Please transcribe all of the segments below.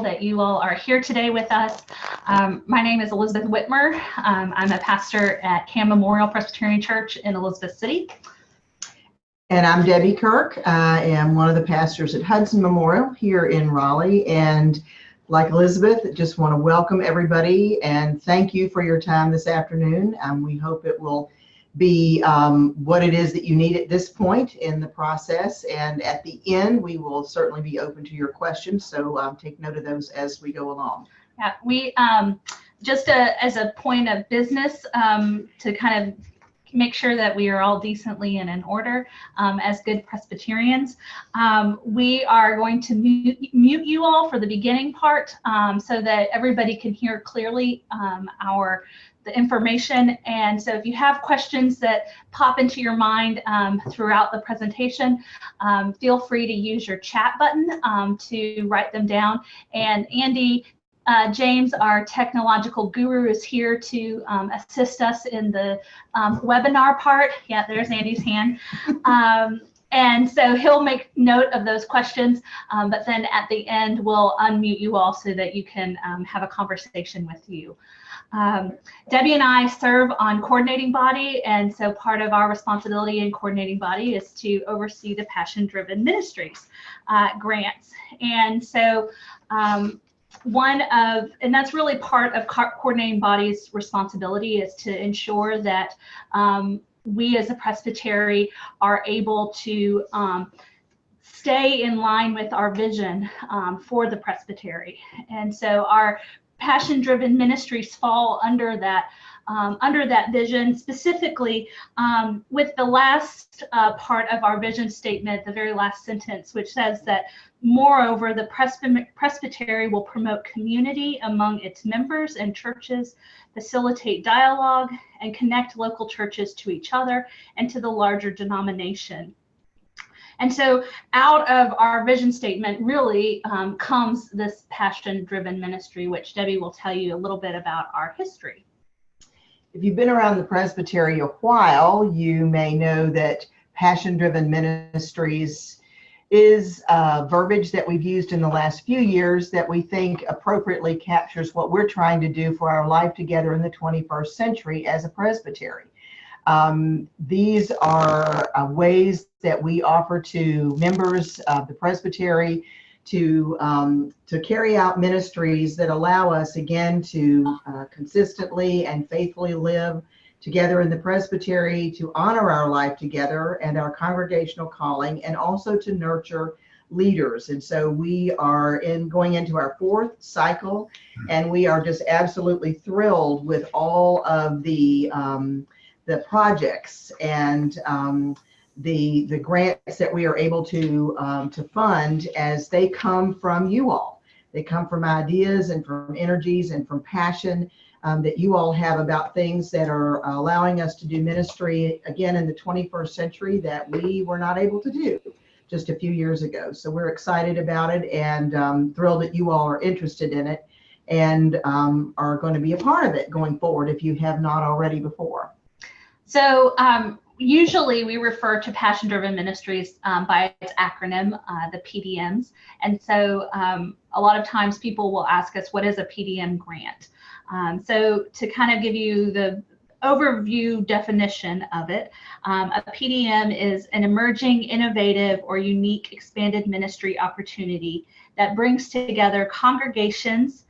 that you all are here today with us. My name is Elizabeth Whitmer. I'm a pastor at Cam Memorial Presbyterian Church in Elizabeth City. And I'm Debbie Kirk. I am one of the pastors at Hudson Memorial here in Raleigh. And like Elizabeth, just want to welcome everybody and thank you for your time this afternoon. We hope it will be what it is that you need at this point in the process. And at the end, we will certainly be open to your questions. So take note of those as we go along. Yeah, we as a point of business to kind of make sure that we are all decently and in order as good Presbyterians. We are going to mute you all for the beginning part so that everybody can hear clearly the information. And so if you have questions that pop into your mind throughout the presentation, feel free to use your chat button to write them down. And Andy James, our technological guru, is here to assist us in the webinar part. Yeah, there's Andy's hand. And so he'll make note of those questions, but then at the end, we'll unmute you all so that you can have a conversation with you. Debbie and I serve on coordinating body, and so part of our responsibility in coordinating body is to oversee the Passion-Driven Ministries grants. And so and that's really part of coordinating body's responsibility, is to ensure that we as a presbytery are able to stay in line with our vision for the presbytery. And so our Passion-Driven Ministries fall under that vision, specifically with the last part of our vision statement, the very last sentence, which says that, moreover, the presbytery will promote community among its members and churches, facilitate dialogue, and connect local churches to each other and to the larger denomination. And so out of our vision statement really comes this Passion-Driven Ministry, which Debbie will tell you a little bit about our history. If you've been around the presbytery a while, you may know that Passion-Driven Ministries is verbiage that we've used in the last few years that we think appropriately captures what we're trying to do for our life together in the 21st century as a presbytery. These are ways that we offer to members of the presbytery to carry out ministries that allow us, again, to consistently and faithfully live together in the presbytery, to honor our life together and our congregational calling, and also to nurture leaders. And so we are going into our fourth cycle, and we are just absolutely thrilled with all of the projects and the grants that we are able to fund as they come from you all. They come from ideas and from energies and from passion that you all have about things that are allowing us to do ministry again in the 21st century that we were not able to do just a few years ago. So we're excited about it and thrilled that you all are interested in it and are going to be a part of it going forward if you have not already before. So usually we refer to Passion-Driven Ministries by its acronym, the PDMs. And so a lot of times people will ask us, what is a PDM grant? So to kind of give you the overview definition of it, a PDM is an emerging, innovative, or unique expanded ministry opportunity that brings together congregations,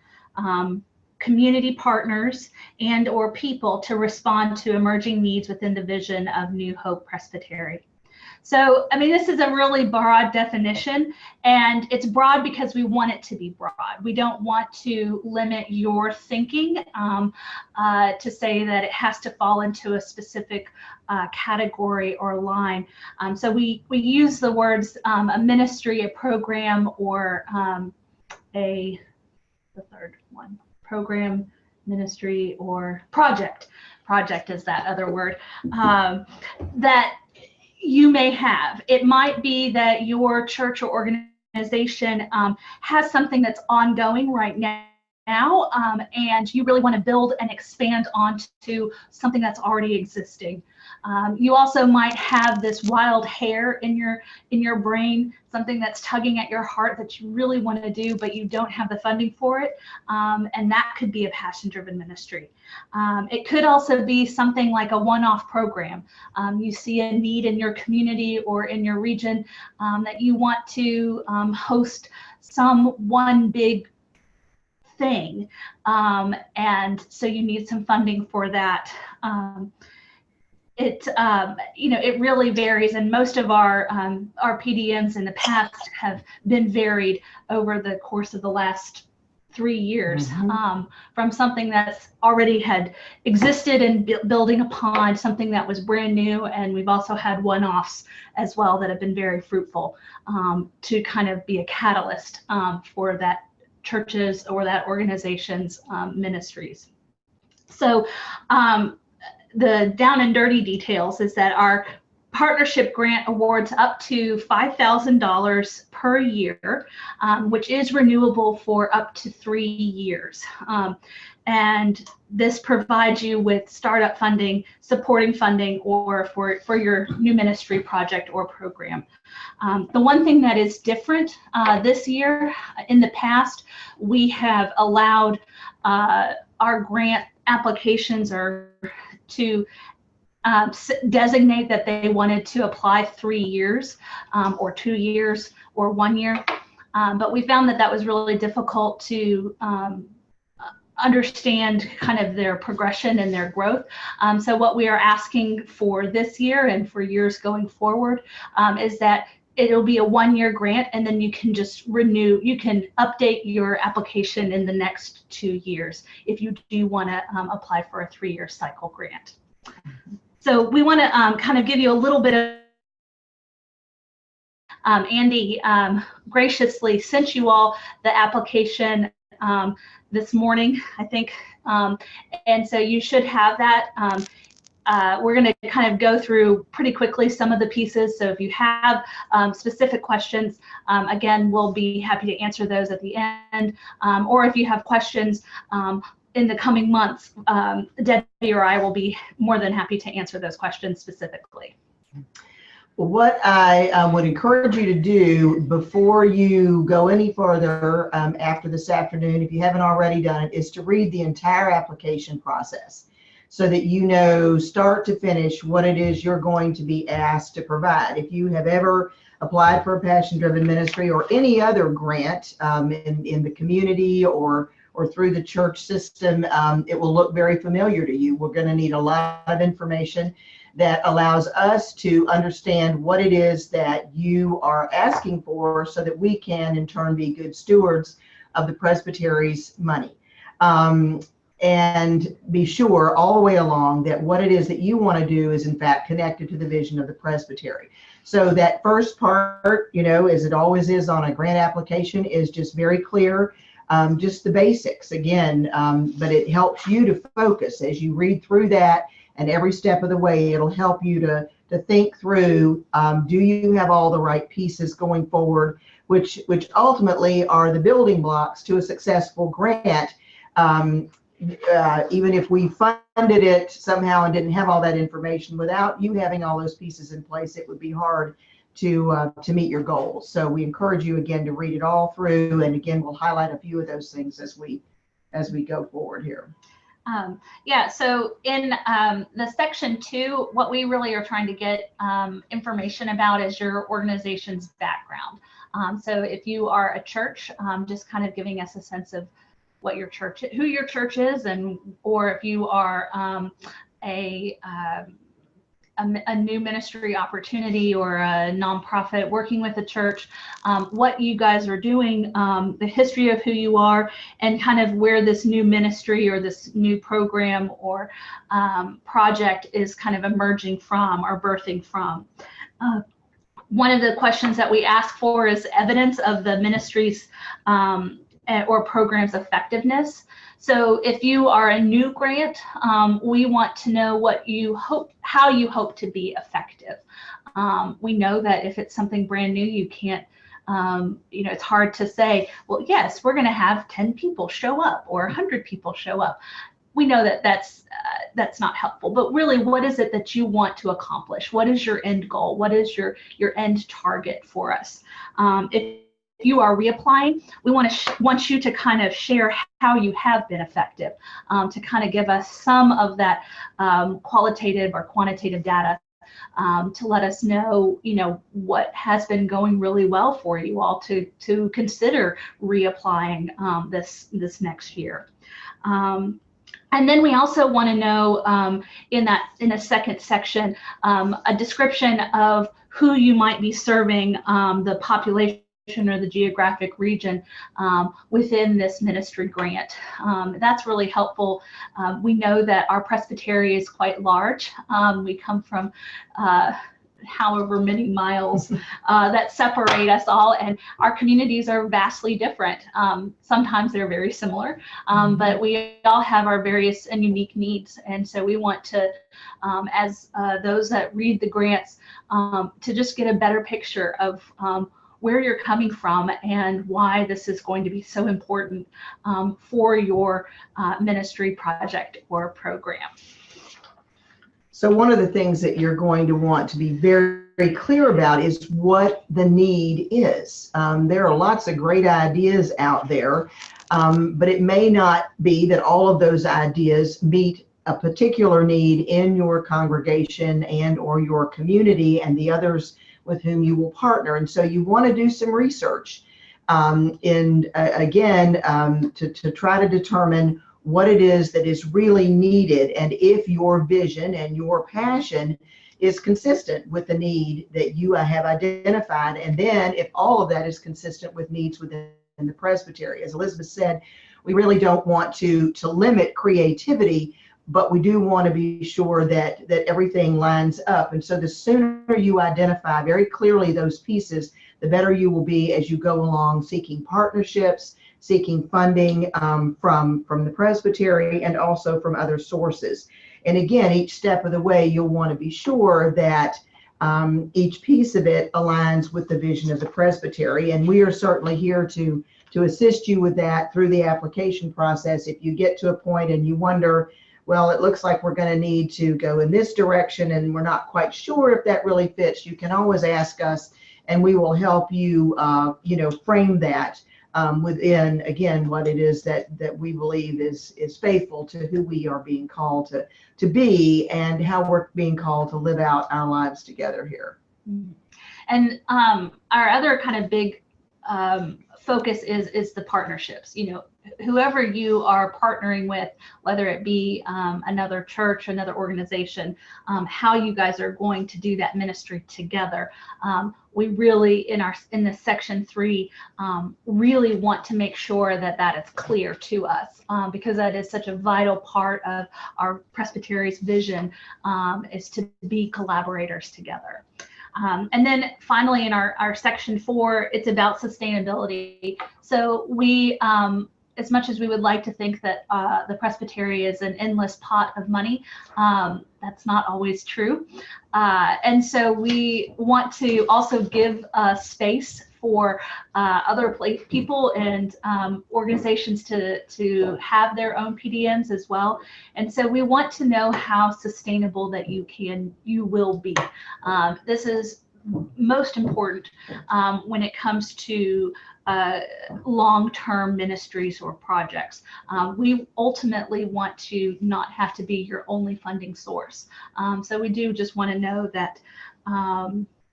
community partners, and or people to respond to emerging needs within the vision of New Hope Presbytery. So, I mean, this is a really broad definition, and it's broad because we want it to be broad. We don't want to limit your thinking to say that it has to fall into a specific category or line. So we use the words a ministry, a program, or the third one. Program, ministry, or project. Project is that other word that you may have. It might be that your church or organization has something that's ongoing right now now, and you really want to build and expand onto something that's already existing. You also might have this wild hair in your brain, something that's tugging at your heart that you really want to do, but you don't have the funding for it, and that could be a passion-driven ministry. It could also be something like a one-off program. You see a need in your community or in your region that you want to host one big thing, and so you need some funding for that. It really varies, and most of our PDMs in the past have been varied over the course of the last 3 years, from something that's already had existed and building upon something that was brand new, and we've also had one-offs as well that have been very fruitful to kind of be a catalyst for that churches or that organization's ministries. So the down and dirty details is that our partnership grant awards up to $5,000 per year, which is renewable for up to 3 years. And this provides you with startup funding, supporting funding, or for your new ministry project or program. The one thing that is different this year, in the past, we have allowed our grant applications to designate that they wanted to apply 3 years or 2 years or 1 year. But we found that was really difficult to understand kind of their progression and their growth. So what we are asking for this year and for years going forward is that it'll be a 1-year grant, and then you can just renew, you can update your application in the next 2 years if you do want to apply for a 3-year cycle grant. So we want to kind of give you a little bit of, Andy graciously sent you all the application this morning, I think, and so you should have that. We're going to kind of go through pretty quickly some of the pieces. So if you have specific questions, again, we'll be happy to answer those at the end. Or if you have questions in the coming months, Debbie or I will be more than happy to answer those questions specifically. Well, what I would encourage you to do before you go any further after this afternoon, if you haven't already done it, is to read the entire application process, so that you know start to finish what it is you're going to be asked to provide. If you have ever applied for a passion-driven ministry or any other grant in the community or through the church system, it will look very familiar to you. We're going to need a lot of information that allows us to understand what it is that you are asking for, so that we can in turn be good stewards of the presbytery's money. And be sure all the way along that what it is that you want to do is in fact connected to the vision of the presbytery. So that first part, as it always is on a grant application, is just very clear, just the basics again, but it helps you to focus as you read through that, and every step of the way it'll help you to think through, do you have all the right pieces going forward, which ultimately are the building blocks to a successful grant. Even if we funded it somehow and didn't have all that information, without you having all those pieces in place, it would be hard to meet your goals. So we encourage you again to read it all through, and again we'll highlight a few of those things as we go forward here. Yeah, so in the section 2, what we really are trying to get information about is your organization's background. So if you are a church, just kind of giving us a sense of what your church, who your church is, or if you are a new ministry opportunity or a nonprofit working with a church, what you guys are doing, the history of who you are, and kind of where this new ministry or this new program or project is kind of emerging from or birthing from. One of the questions that we ask for is evidence of the ministry's or program's effectiveness. So if you are a new grant, we want to know how you hope to be effective. We know that if it's something brand new, you can't It's hard to say, well, yes, we're going to have 10 people show up or 100 people show up. We know that that's not helpful, but really, what is it that you want to accomplish? What is your end goal? What is your end target for us? If you are reapplying, we want you to kind of share how you have been effective, to kind of give us some of that qualitative or quantitative data, to let us know, what has been going really well for you all to consider reapplying this next year. And then we also want to know, in a second section, a description of who you might be serving, the population or the geographic region within this ministry grant. That's really helpful. We know that our presbytery is quite large. We come from however many miles that separate us all, and our communities are vastly different. Sometimes they're very similar, but we all have our various and unique needs, and so we want to, as those that read the grants, to just get a better picture of where you're coming from and why this is going to be so important for your ministry project or program. So one of the things that you're going to want to be very, very clear about is what the need is. There are lots of great ideas out there, but it may not be that all of those ideas meet a particular need in your congregation and or your community and the others with whom you will partner. And so you want to do some research to try to determine what it is that is really needed, and if your vision and your passion is consistent with the need that you have identified, and then if all of that is consistent with needs within the presbytery. As Elizabeth said, we really don't want to limit creativity, but we do want to be sure that everything lines up. And so the sooner you identify very clearly those pieces, the better you will be as you go along seeking partnerships, seeking funding from the presbytery and also from other sources. And again, each step of the way, you'll want to be sure that each piece of it aligns with the vision of the presbytery. And we are certainly here to assist you with that through the application process. If you get to a point and you wonder, well, it looks like we're going to need to go in this direction and we're not quite sure if that really fits, you can always ask us and we will help you, frame that within, again, what it is that we believe is faithful to who we are being called to be and how we're being called to live out our lives together here. And our other kind of big focus is the partnerships. Whoever you are partnering with, whether it be another church, another organization, how you guys are going to do that ministry together. We really, in this section 3, really want to make sure that is clear to us, because that is such a vital part of our presbytery's vision, is to be collaborators together. And then finally, in our section 4, it's about sustainability. So we, as much as we would like to think that the presbytery is an endless pot of money, that's not always true. And so we want to also give space for other people and organizations to have their own PDMs as well. And so we want to know how sustainable that you will be. This is most important when it comes to long-term ministries or projects. We ultimately want to not have to be your only funding source. So we do just want to know that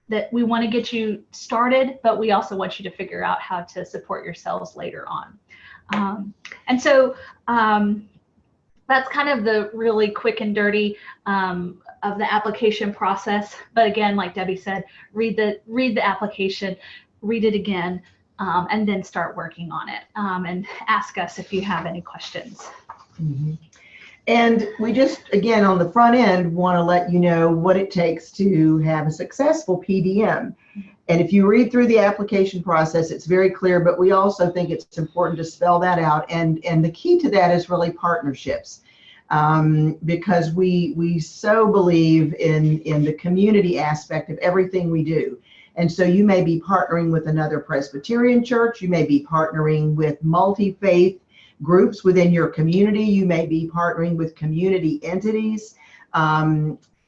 that we want to get you started, but we also want you to figure out how to support yourselves later on. And so that's kind of the really quick and dirty of the application process. But again, like Debbie said, read the application, read it again, and then start working on it, and ask us if you have any questions. Mm-hmm. And we just, again, on the front end, want to let you know what it takes to have a successful PDM. And if you read through the application process, it's very clear, but we also think it's important to spell that out. And the key to that is really partnerships, because we so believe in the community aspect of everything we do. And so you may be partnering with another Presbyterian church. You may be partnering with multi-faith groups within your community. You may be partnering with community entities.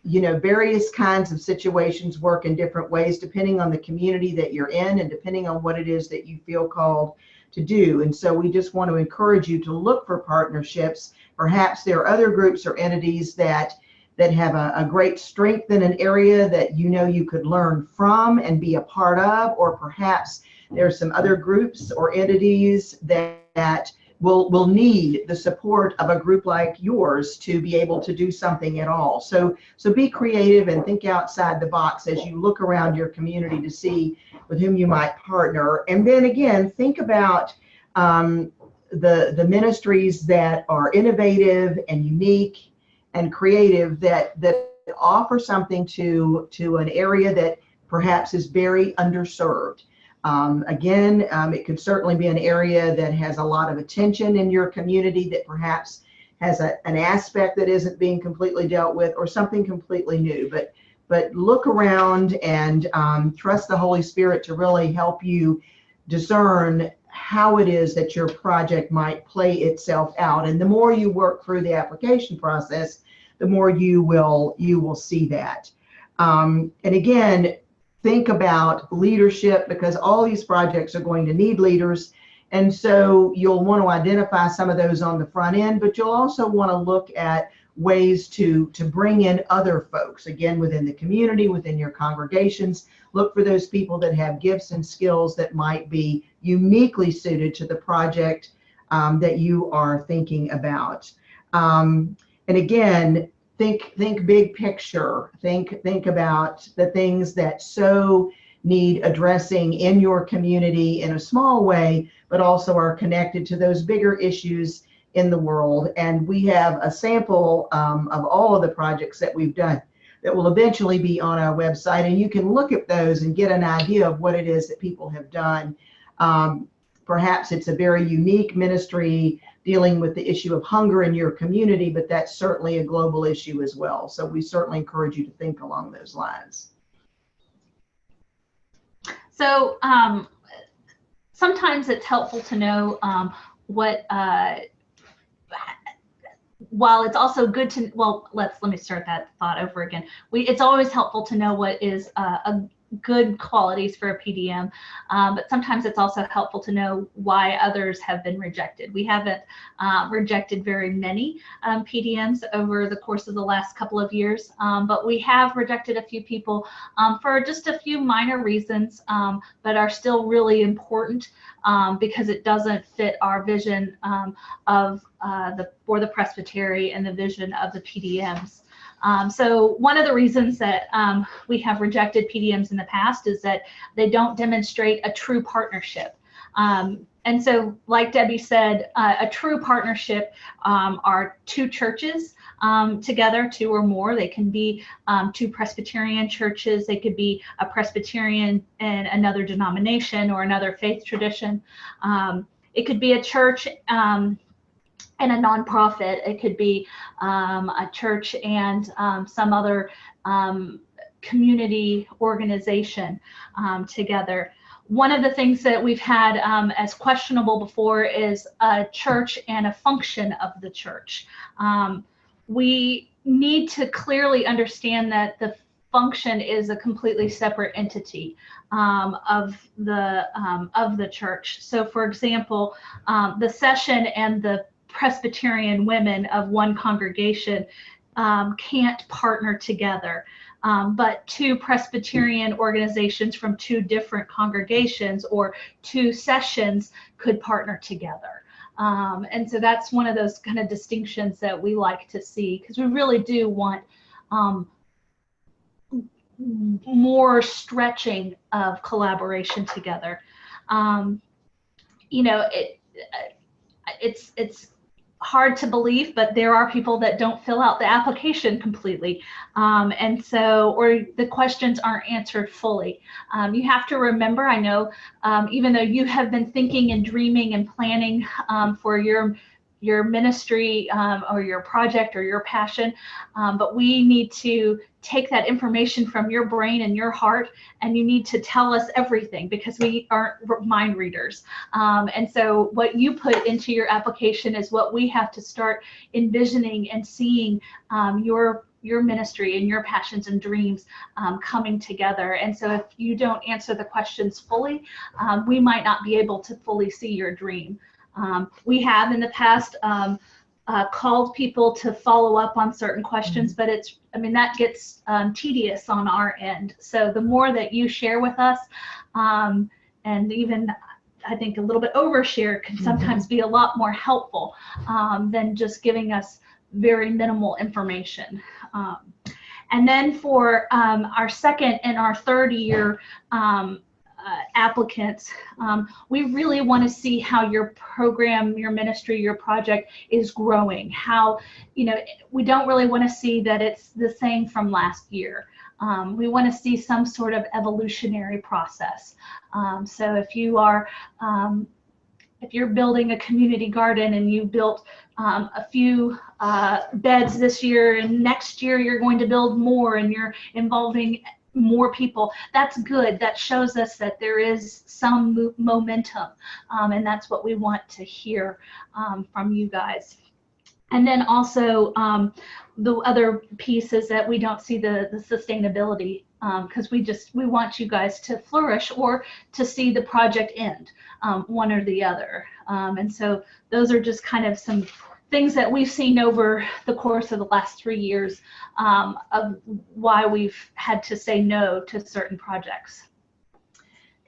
Various kinds of situations work in different ways depending on the community that you're in and depending on what it is that you feel called to do. And so we just want to encourage you to look for partnerships. Perhaps there are other groups or entities that have a great strength in an area that you could learn from and be a part of, or perhaps there's some other groups or entities that will need the support of a group like yours to be able to do something at all. So be creative and think outside the box as you look around your community to see with whom you might partner. And then again, think about the ministries that are innovative and unique and creative that offer something to an area that perhaps is very underserved. It could certainly be an area that has a lot of attention in your community that perhaps has an aspect that isn't being completely dealt with, or something completely new. But look around and trust the Holy Spirit to really help you discern how it is that your project might play itself out. And the more you work through the application process, the more you will see that. And again, think about leadership, because all these projects are going to need leaders. And so you'll want to identify some of those on the front end, but you'll also want to look at ways to bring in other folks, again, within the community, within your congregations. Look for those people that have gifts and skills that might be uniquely suited to the project that you are thinking about. And again, think big picture. Think about the things that so need addressing in your community in a small way, but also are connected to those bigger issues in the world. And we have a sample of all of the projects that we've done that will eventually be on our website, and you can look at those and get an idea of what it is that people have done. Perhaps it's a very unique ministry dealing with the issue of hunger in your community, but that's certainly a global issue as well. So we certainly encourage you to think along those lines. So sometimes it's helpful to know while it's also good to, let me start that thought over again. It's always helpful to know what is a good qualities for a PDM, but sometimes it's also helpful to know why others have been rejected. We haven't rejected very many PDMs over the course of the last couple of years, but we have rejected a few people for just a few minor reasons, but are still really important because it doesn't fit our vision for the presbytery and the vision of the PDMs. So one of the reasons that we have rejected PDMs in the past is that they don't demonstrate a true partnership. And so, like Debbie said, a true partnership are two churches together, two or more. They can be two Presbyterian churches. They could be a Presbyterian and another denomination or another faith tradition. It could be a church and a nonprofit. It could be a church and some other community organization together. One of the things that we've had as questionable before is a church and a function of the church. We need to clearly understand that the function is a completely separate entity of the church. So, for example, the session and the Presbyterian women of one congregation can't partner together, but two Presbyterian organizations from two different congregations or two sessions could partner together. And so that's one of those kind of distinctions that we like to see, because we really do want more stretching of collaboration together. It's hard to believe, but there are people that don't fill out the application completely. And so, or the questions aren't answered fully. You have to remember, I know, even though you have been thinking and dreaming and planning for your your ministry or your project or your passion, but we need to take that information from your brain and your heart, and you need to tell us everything because we aren't mind readers. And so what you put into your application is what we have to start envisioning and seeing your ministry and your passions and dreams coming together. And so if you don't answer the questions fully, we might not be able to fully see your dream. We have in the past called people to follow up on certain questions, but that gets tedious on our end. So the more that you share with us, and even I think a little bit overshare can sometimes be a lot more helpful than just giving us very minimal information. And then for our second and our third year applicants, we really want to see how your program, your ministry, your project is growing. How, we don't really want to see that it's the same from last year. We want to see some sort of evolutionary process. So if you are, if you're building a community garden and you built a few beds this year, and next year you're going to build more and you're involving more people, that's good. That shows us that there is some momentum, and that's what we want to hear from you guys. And then also the other piece is that we don't see the sustainability, because we want you guys to flourish or to see the project end, one or the other. And so those are just kind of some things that we've seen over the course of the last 3 years of why we've had to say no to certain projects.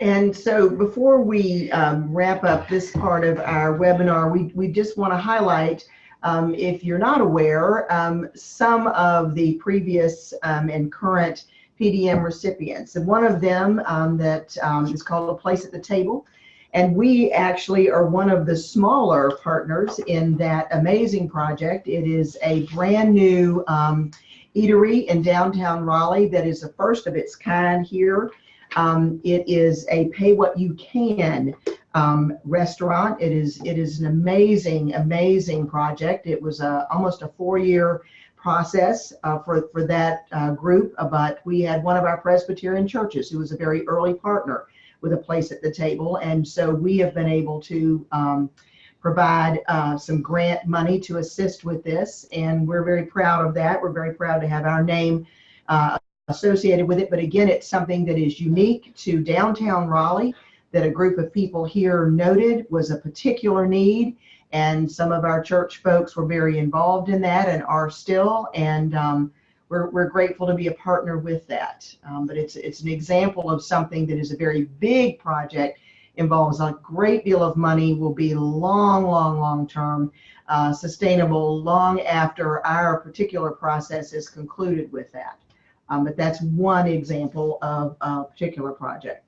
And so before we wrap up this part of our webinar, we just want to highlight, if you're not aware, some of the previous and current PDM recipients. And one of them that is called A Place at the Table. And we actually are one of the smaller partners in that amazing project. It is a brand new eatery in downtown Raleigh that is the first of its kind here. It is a pay what you can restaurant. It is an amazing project. It was almost a 4-year process for that group, but we had one of our Presbyterian churches who was a very early partner with A Place at the Table, and so we have been able to provide some grant money to assist with this, and we're very proud of that. We're very proud to have our name associated with it, but again, it's something that is unique to downtown Raleigh, that a group of people here noted was a particular need, and some of our church folks were very involved in that and are still, and we're grateful to be a partner with that. But it's an example of something that is a very big project, involves a great deal of money, will be long term, sustainable long after our particular process is concluded with that. But that's one example of a particular project.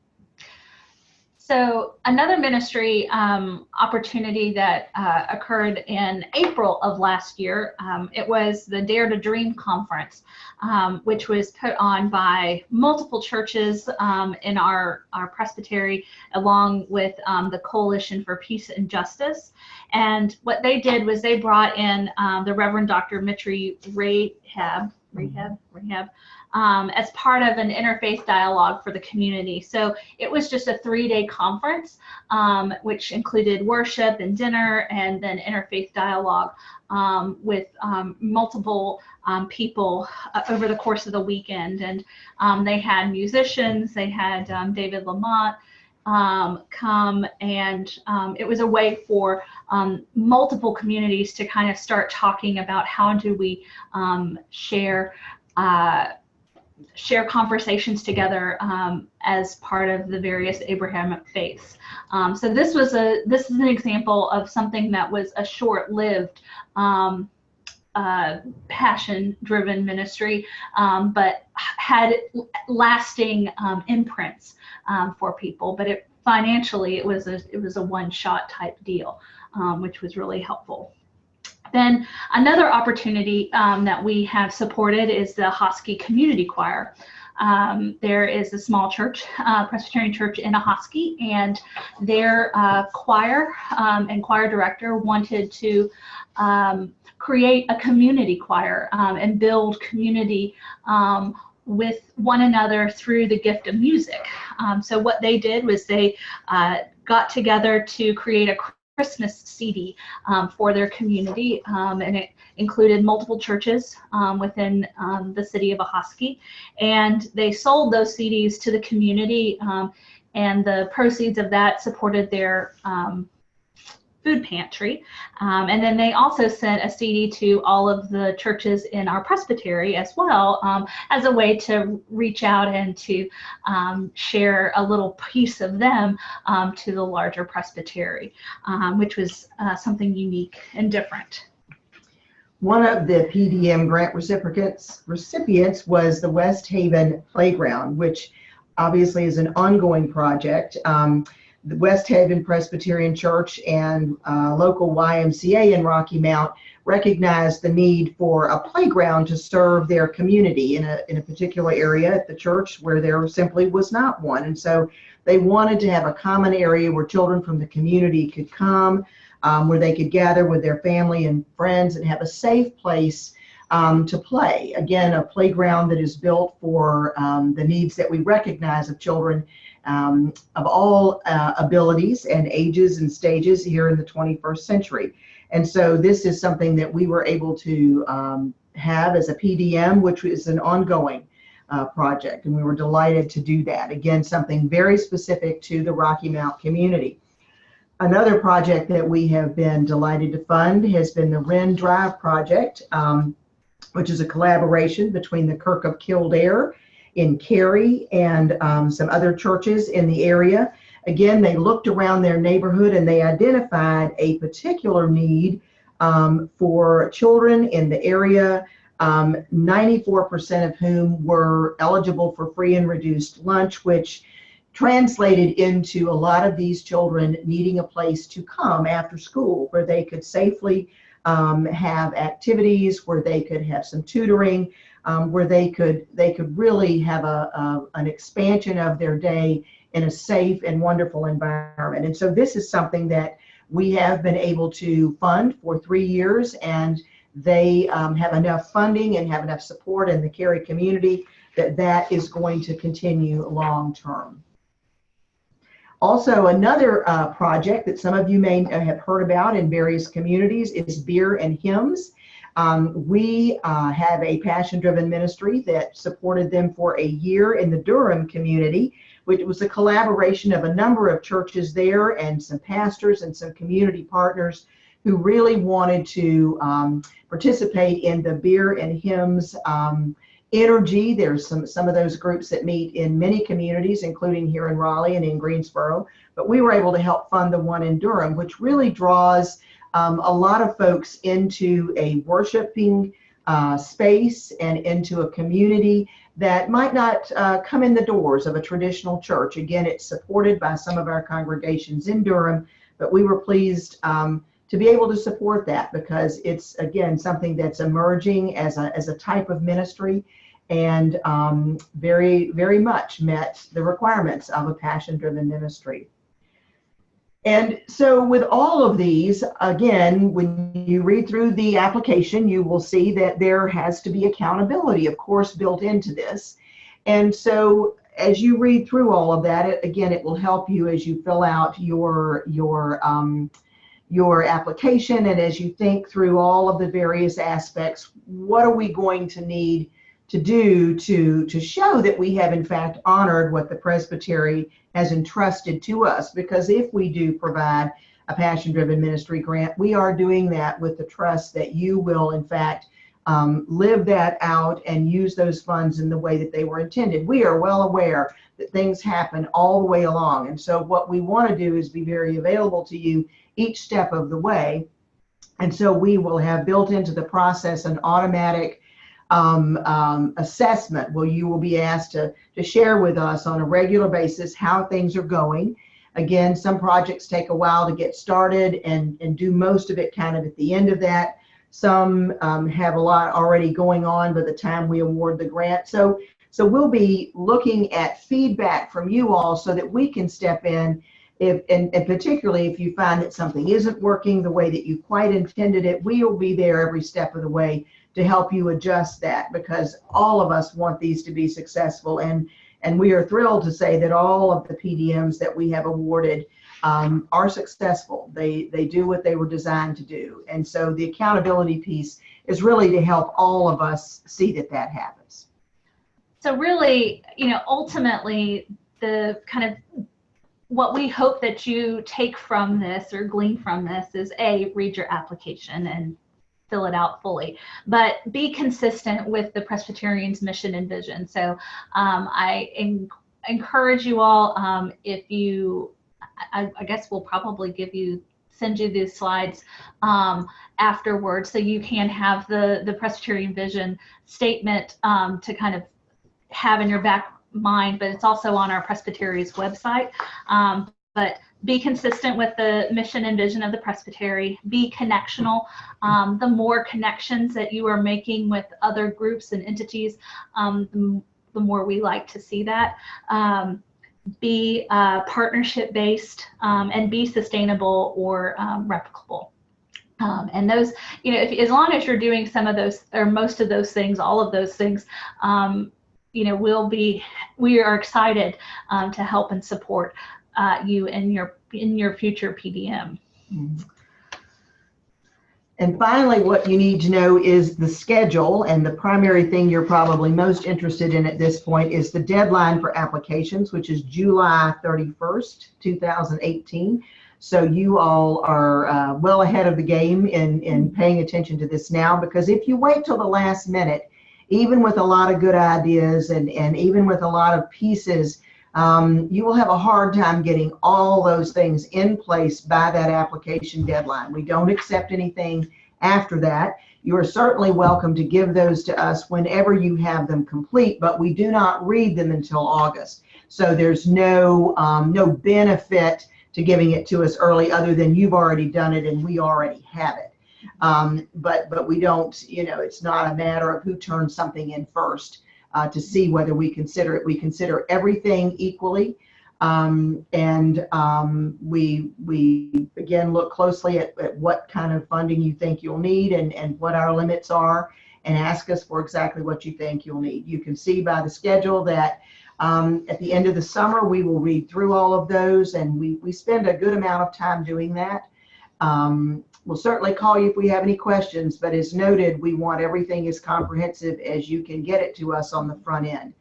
So another ministry opportunity that occurred in April of last year, it was the Dare to Dream conference, which was put on by multiple churches in our presbytery, along with the Coalition for Peace and Justice. And what they did was they brought in the Reverend Dr. Mitri Rahab, as part of an interfaith dialogue for the community. So it was just a 3-day conference, which included worship and dinner, and then interfaith dialogue with multiple people over the course of the weekend. And they had musicians, they had David Lamont come, and it was a way for multiple communities to kind of start talking about how do we share conversations together as part of the various Abrahamic faiths. So this is an example of something that was a short-lived passion-driven ministry, but had lasting imprints for people. But financially, it was a one-shot type deal, which was really helpful. Then another opportunity that we have supported is the Hosky Community Choir. there is a small church, Presbyterian church in Ahoskie, and their choir and choir director wanted to create a community choir and build community with one another through the gift of music. So what they did was they got together to create a Christmas CD for their community, and it included multiple churches within the city of Ahoskie, and they sold those CDs to the community, and the proceeds of that supported their food pantry, and then they also sent a CD to all of the churches in our presbytery as well, as a way to reach out and to share a little piece of them to the larger presbytery, which was something unique and different. One of the PDM grant recipients was the West Haven Playground, which obviously is an ongoing project. The West Haven Presbyterian Church and local YMCA in Rocky Mount recognized the need for a playground to serve their community in a particular area at the church where there simply was not one. And so they wanted to have a common area where children from the community could come, where they could gather with their family and friends and have a safe place to play. Again, a playground that is built for the needs that we recognize of children of all abilities and ages and stages here in the 21st century. And so this is something that we were able to have as a PDM, which is an ongoing project, and we were delighted to do that. Again, something very specific to the Rocky Mount community. Another project that we have been delighted to fund has been the Wren Drive project, which is a collaboration between the Kirk of Kildare in Cary and some other churches in the area. Again, they looked around their neighborhood and they identified a particular need for children in the area, 94% of whom were eligible for free and reduced lunch, which translated into a lot of these children needing a place to come after school where they could safely have activities, where they could have some tutoring, where they could really have an expansion of their day in a safe and wonderful environment. And so this is something that we have been able to fund for 3 years, and they have enough funding and have enough support in the Cary community that is going to continue long term. Also, another project that some of you may have heard about in various communities is Beer and Hymns. We have a passion-driven ministry that supported them for a year in the Durham community, which was a collaboration of a number of churches there and some pastors and some community partners who really wanted to participate in the Beer and Hymns energy. There's some of those groups that meet in many communities, including here in Raleigh and in Greensboro, but we were able to help fund the one in Durham, which really draws a lot of folks into a worshiping space and into a community that might not come in the doors of a traditional church. Again, it's supported by some of our congregations in Durham, but we were pleased to be able to support that because it's, again, something that's emerging as a type of ministry and very, very much met the requirements of a passion-driven ministry. And so with all of these, again, when you read through the application, you will see that there has to be accountability, of course, built into this. And so as you read through all of that, it will help you as you fill out your application, and as you think through all of the various aspects, what are we going to need to do to show that we have in fact honored what the presbytery has entrusted to us? Because if we do provide a passion-driven ministry grant, we are doing that with the trust that you will in fact live that out and use those funds in the way that they were intended. We are well aware that things happen all the way along, and so what we want to do is be very available to you each step of the way. And so we will have built into the process an automatic assessment where you will be asked to share with us on a regular basis how things are going. Again, some projects take a while to get started and do most of it kind of at the end of that. Some have a lot already going on by the time we award the grant. So So we'll be looking at feedback from you all so that we can step in, and particularly if you find that something isn't working the way that you quite intended it, we will be there every step of the way to help you adjust that, because all of us want these to be successful. And we are thrilled to say that all of the PDMs that we have awarded are successful. They do what they were designed to do. And so the accountability piece is really to help all of us see that that happens. So really, ultimately, the kind of what we hope that you take from this or glean from this is read your application and fill it out fully, but be consistent with the Presbyterian's mission and vision. So I encourage you all, if you, I guess we'll probably send you these slides afterwards, so you can have the Presbyterian vision statement to kind of have in your back mind, but it's also on our Presbytery's website. But be consistent with the mission and vision of the Presbytery. Be connectional. The more connections that you are making with other groups and entities, the more we like to see that. Be partnership based, and be sustainable or replicable. And those, as long as you're doing some of those or most of those things, all of those things, we are excited to help and support you in your future PDM. And finally, what you need to know is the schedule, and the primary thing you're probably most interested in at this point is the deadline for applications, which is July 31st, 2018. So you all are well ahead of the game in paying attention to this now, because if you wait till the last minute, even with a lot of good ideas and even with a lot of pieces, you will have a hard time getting all those things in place by that application deadline. We don't accept anything after that. You are certainly welcome to give those to us whenever you have them complete, but we do not read them until August. So there's no benefit to giving it to us early, other than you've already done it and we already have it. But we don't, it's not a matter of who turns something in first to see whether we consider it. We consider everything equally. We again look closely at what kind of funding you think you'll need and what our limits are, and ask us for exactly what you think you'll need. You can see by the schedule that at the end of the summer, we will read through all of those, and we spend a good amount of time doing that. We'll certainly call you if we have any questions, but as noted, we want everything as comprehensive as you can get it to us on the front end,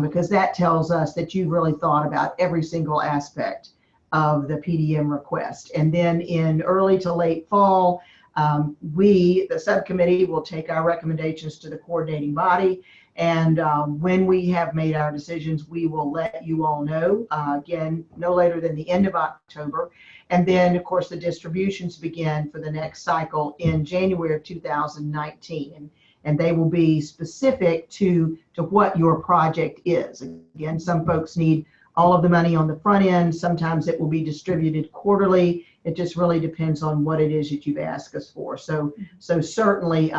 because that tells us that you've really thought about every single aspect of the PDM request. And then in early to late fall, the subcommittee, will take our recommendations to the coordinating body. And when we have made our decisions, we will let you all know, again, no later than the end of October. And then, of course, the distributions begin for the next cycle in January of 2019. And they will be specific to what your project is. Again, some folks need all of the money on the front end. Sometimes it will be distributed quarterly. It just really depends on what it is that you've asked us for. So certainly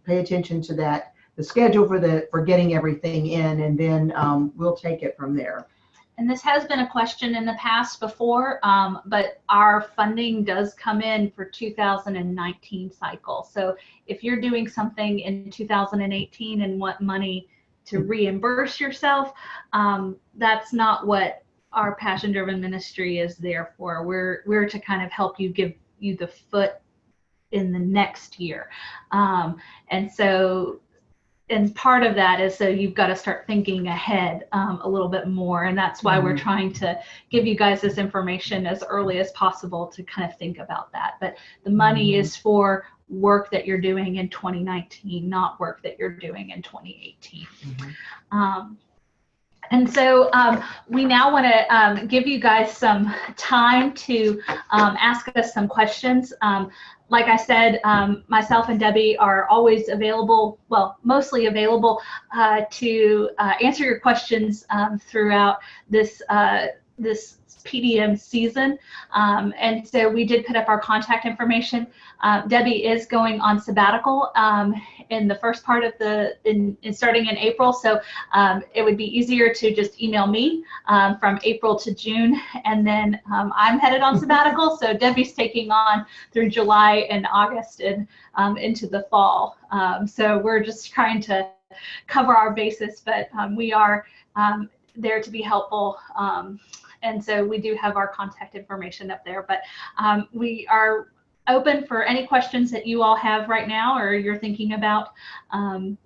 pay attention to that, the schedule for getting everything in, and then we'll take it from there. And this has been a question in the past before, but our funding does come in for 2019 cycle. So if you're doing something in 2018 and want money to reimburse yourself, that's not what our passion-driven ministry is there for. We're to kind of help you, give you the foot in the next year. And part of that is so you've got to start thinking ahead a little bit more. And that's why we're trying to give you guys this information as early as possible to kind of think about that. But the money is for work that you're doing in 2019, not work that you're doing in 2018. And so we now want to give you guys some time to ask us some questions. Like I said, myself and Debbie are always available, well, mostly available to answer your questions throughout this this PDM season. And so we did put up our contact information. Debbie is going on sabbatical in the first part of in starting in April. So it would be easier to just email me from April to June. And then I'm headed on sabbatical. So Debbie's taking on through July and August and into the fall. So we're just trying to cover our bases, but we are there to be helpful. And so we do have our contact information up there, but we are open for any questions that you all have right now or you're thinking about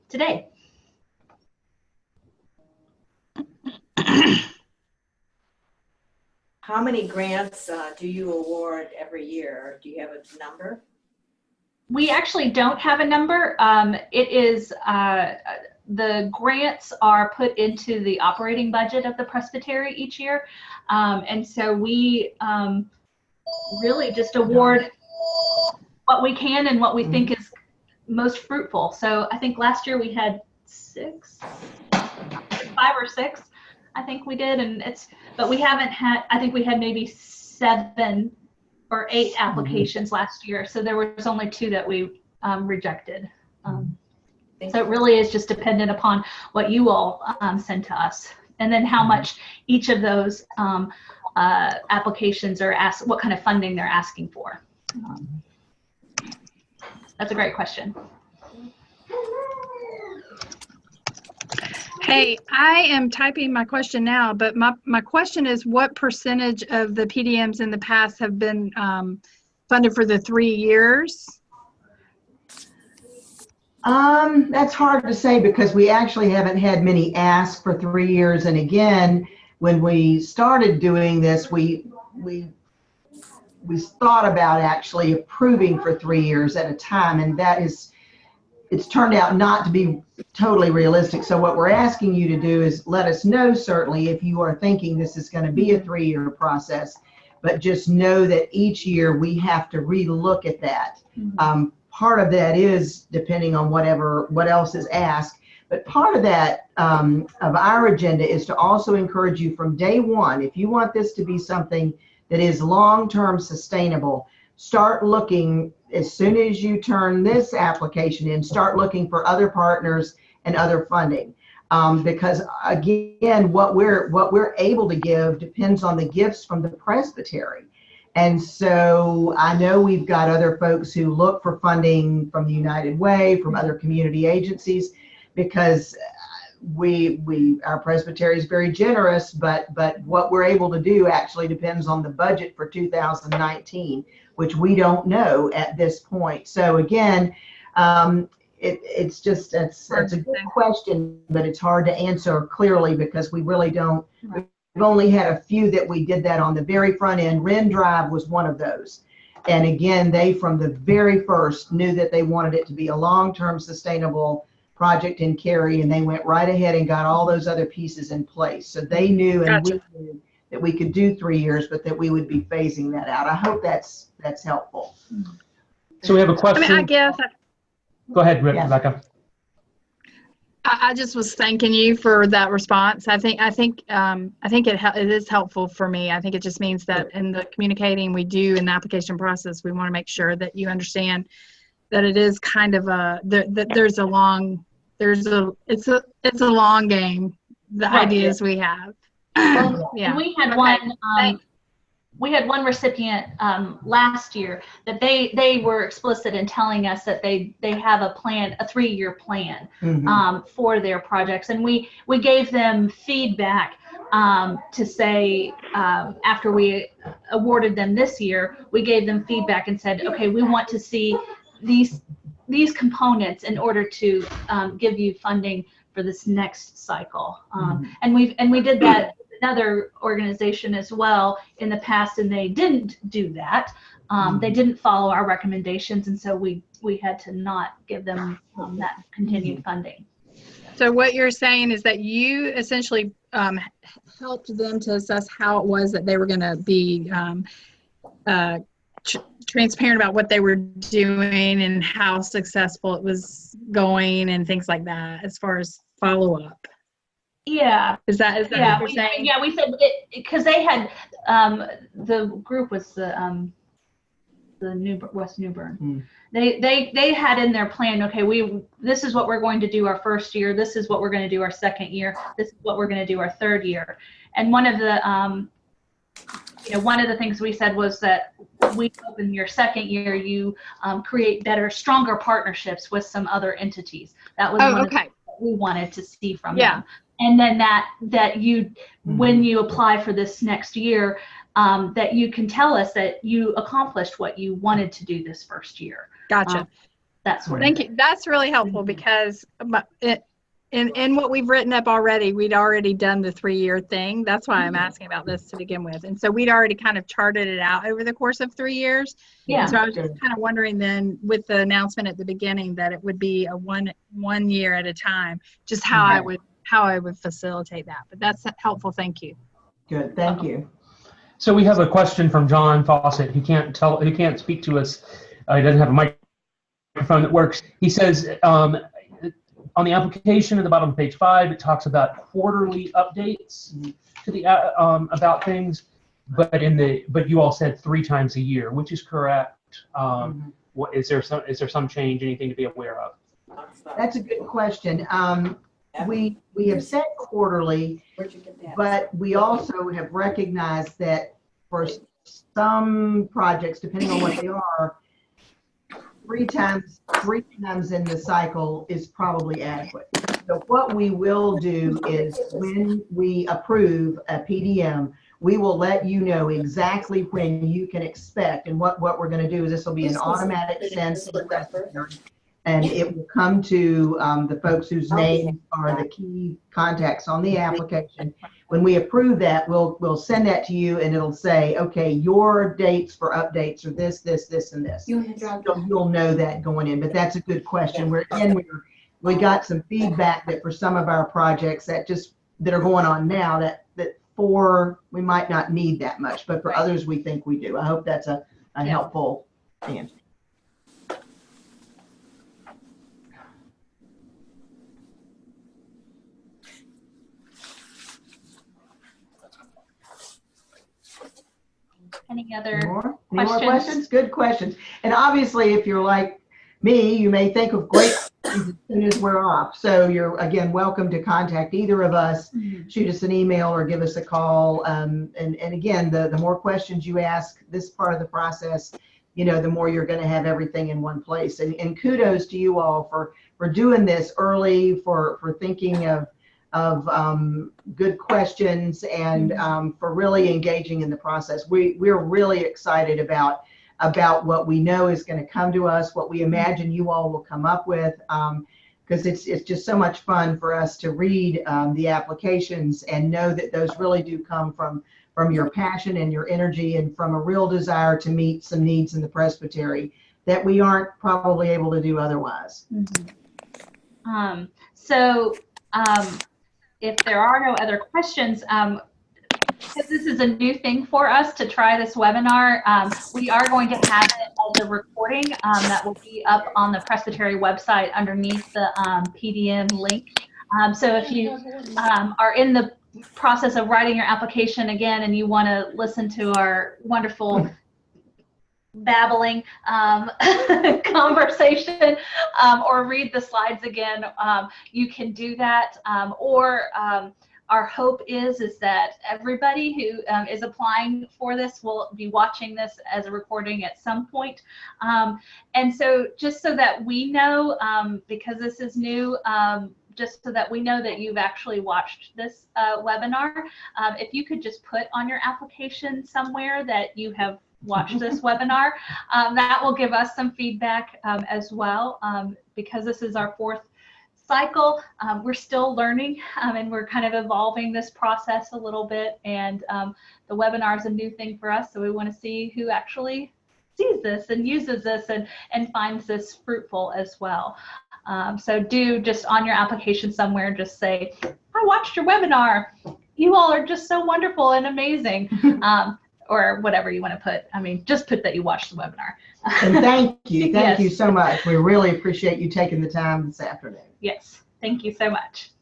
today. How many grants do you award every year? Do you have a number? We actually don't have a number. It is the grants are put into the operating budget of the presbytery each year. And so we really just award what we can and what we think is most fruitful. So I think last year we had 5 or 6, I think we did. And but we haven't had, I think we had maybe 7 or 8 applications last year. So there was only 2 that we rejected. So it really is just dependent upon what you all send to us, and then how much each of those applications are asked, what kind of funding they're asking for. That's a great question. Hey, I am typing my question now, but my question is, what percentage of the PDMs in the past have been funded for the 3 years? That's hard to say because we actually haven't had many ask for 3 years. And again, when we started doing this, we thought about actually approving for 3 years at a time, and it's turned out not to be totally realistic. So what we're asking you to do is let us know, certainly, if you are thinking this is going to be a 3-year process, but just know that each year we have to relook at that. Part of that is depending on what else is asked, but part of that of our agenda is to also encourage you from day one, if you want this to be something that is long-term sustainable, start looking as soon as you turn this application in, start looking for other partners and other funding. Because again, what we're able to give depends on the gifts from the presbytery. And so I know we've got other folks who look for funding from the United Way, from other community agencies, because our presbytery is very generous, but what we're able to do actually depends on the budget for 2019, which we don't know at this point. So again, it's a good question, but it's hard to answer clearly because we really don't. Right. We've only had a few that we did that on the very front end. Wren Drive was one of those. And again, they from the very first knew that they wanted it to be a long-term sustainable project in Cary, and they went right ahead and got all those other pieces in place. So they knew, and we knew that we could do 3 years, but that we would be phasing that out. I hope that's helpful. So we have a question. I mean, I guess. Go ahead, Rebecca. I just was thanking you for that response. I think it is helpful for me. I think it just means that in the communicating we do in the application process, we want to make sure that you understand that it is kind of it's a long game. The ideas we have. Well, yeah. We had we had one recipient last year that they were explicit in telling us that they have a plan, a 3-year plan for their projects, and we gave them feedback to say after we awarded them this year, we gave them feedback and said, okay, we want to see these components in order to give you funding for this next cycle, and we did that. Another organization as well in the past, and they didn't do that. They didn't follow our recommendations, and so we had to not give them that continued funding. So what you're saying is that you essentially helped them to assess how it was that they were going to be transparent about what they were doing and how successful it was going and things like that as far as follow-up. Yeah. Is that Yeah, what you're saying? yeah, we said it because they had the group was the West New Bern. They had in their plan, okay, this is what we're going to do our first year, this is what we're going to do our second year, this is what we're going to do our third year. And one of the one of the things we said was that we hope in your second year you create better, stronger partnerships with some other entities. That was one of the things that we wanted to see from them. And then that you, when you apply for this next year, that you can tell us that you accomplished what you wanted to do this first year. Gotcha. That's sort of Thank you. That's really helpful because in what we've written up already, we'd already done the 3-year thing. That's why I'm asking about this to begin with. And so we'd already kind of charted it out over the course of 3 years. Yeah. And so I was just kind of wondering then with the announcement at the beginning that it would be a one year at a time, just how I would facilitate that. But that's helpful. Thank you. Good. Thank you. So we have a question from John Fawcett. He can't speak to us. He doesn't have a microphone that works. He says, on the application at the bottom of page 5, it talks about quarterly updates to the about things, but you all said 3 times a year, which is correct. What is there some change? Anything to be aware of? That's a good question. We have said quarterly, but we also have recognized that for some projects, depending on what they are, 3 times in the cycle is probably adequate. So what we will do is when we approve a PDM, we will let you know exactly when you can expect. And what we're going to do is this will be an automatic send, and it will come to the folks whose names are the key contacts on the application. When we approve that, we'll send that to you, and it'll say, okay, your dates for updates are this, and this. So you'll know that going in. But that's a good question. We got some feedback that for some of our projects that are going on now that we might not need that much, but for others we think we do. I hope that's a helpful answer. Any other Any more questions? Good questions. And obviously, if you're like me, you may think of great questions as soon as we're off. So you're, again, welcome to contact either of us, shoot us an email or give us a call. And again, the more questions you ask this part of the process, the more you're going to have everything in one place. And kudos to you all for doing this early, for thinking of good questions and for really engaging in the process. We're really excited about what we know is going to come to us, what we imagine you all will come up with, because it's just so much fun for us to read the applications and know that those really do come from your passion and your energy and from a real desire to meet some needs in the presbytery that we aren't probably able to do otherwise. If there are no other questions, because this is a new thing for us to try this webinar, we are going to have it as a recording that will be up on the Presbytery website underneath the PDM link. So if you are in the process of writing your application again and you want to listen to our wonderful babbling conversation or read the slides again, you can do that. Our hope is that everybody who is applying for this will be watching this as a recording at some point. And so just so that we know, because this is new, just so that we know that you've actually watched this webinar, if you could just put on your application somewhere that you have watched this webinar, that will give us some feedback as well, because this is our 4th cycle. We're still learning and we're kind of evolving this process a little bit, and the webinar is a new thing for us, so we want to see who actually sees this and uses this and finds this fruitful as well. So do just on your application somewhere just say, I watched your webinar, you all are just so wonderful and amazing. Or whatever you want to put. I mean, just put that you watched the webinar. And thank you. Thank you so much. We really appreciate you taking the time this afternoon. Yes, thank you so much.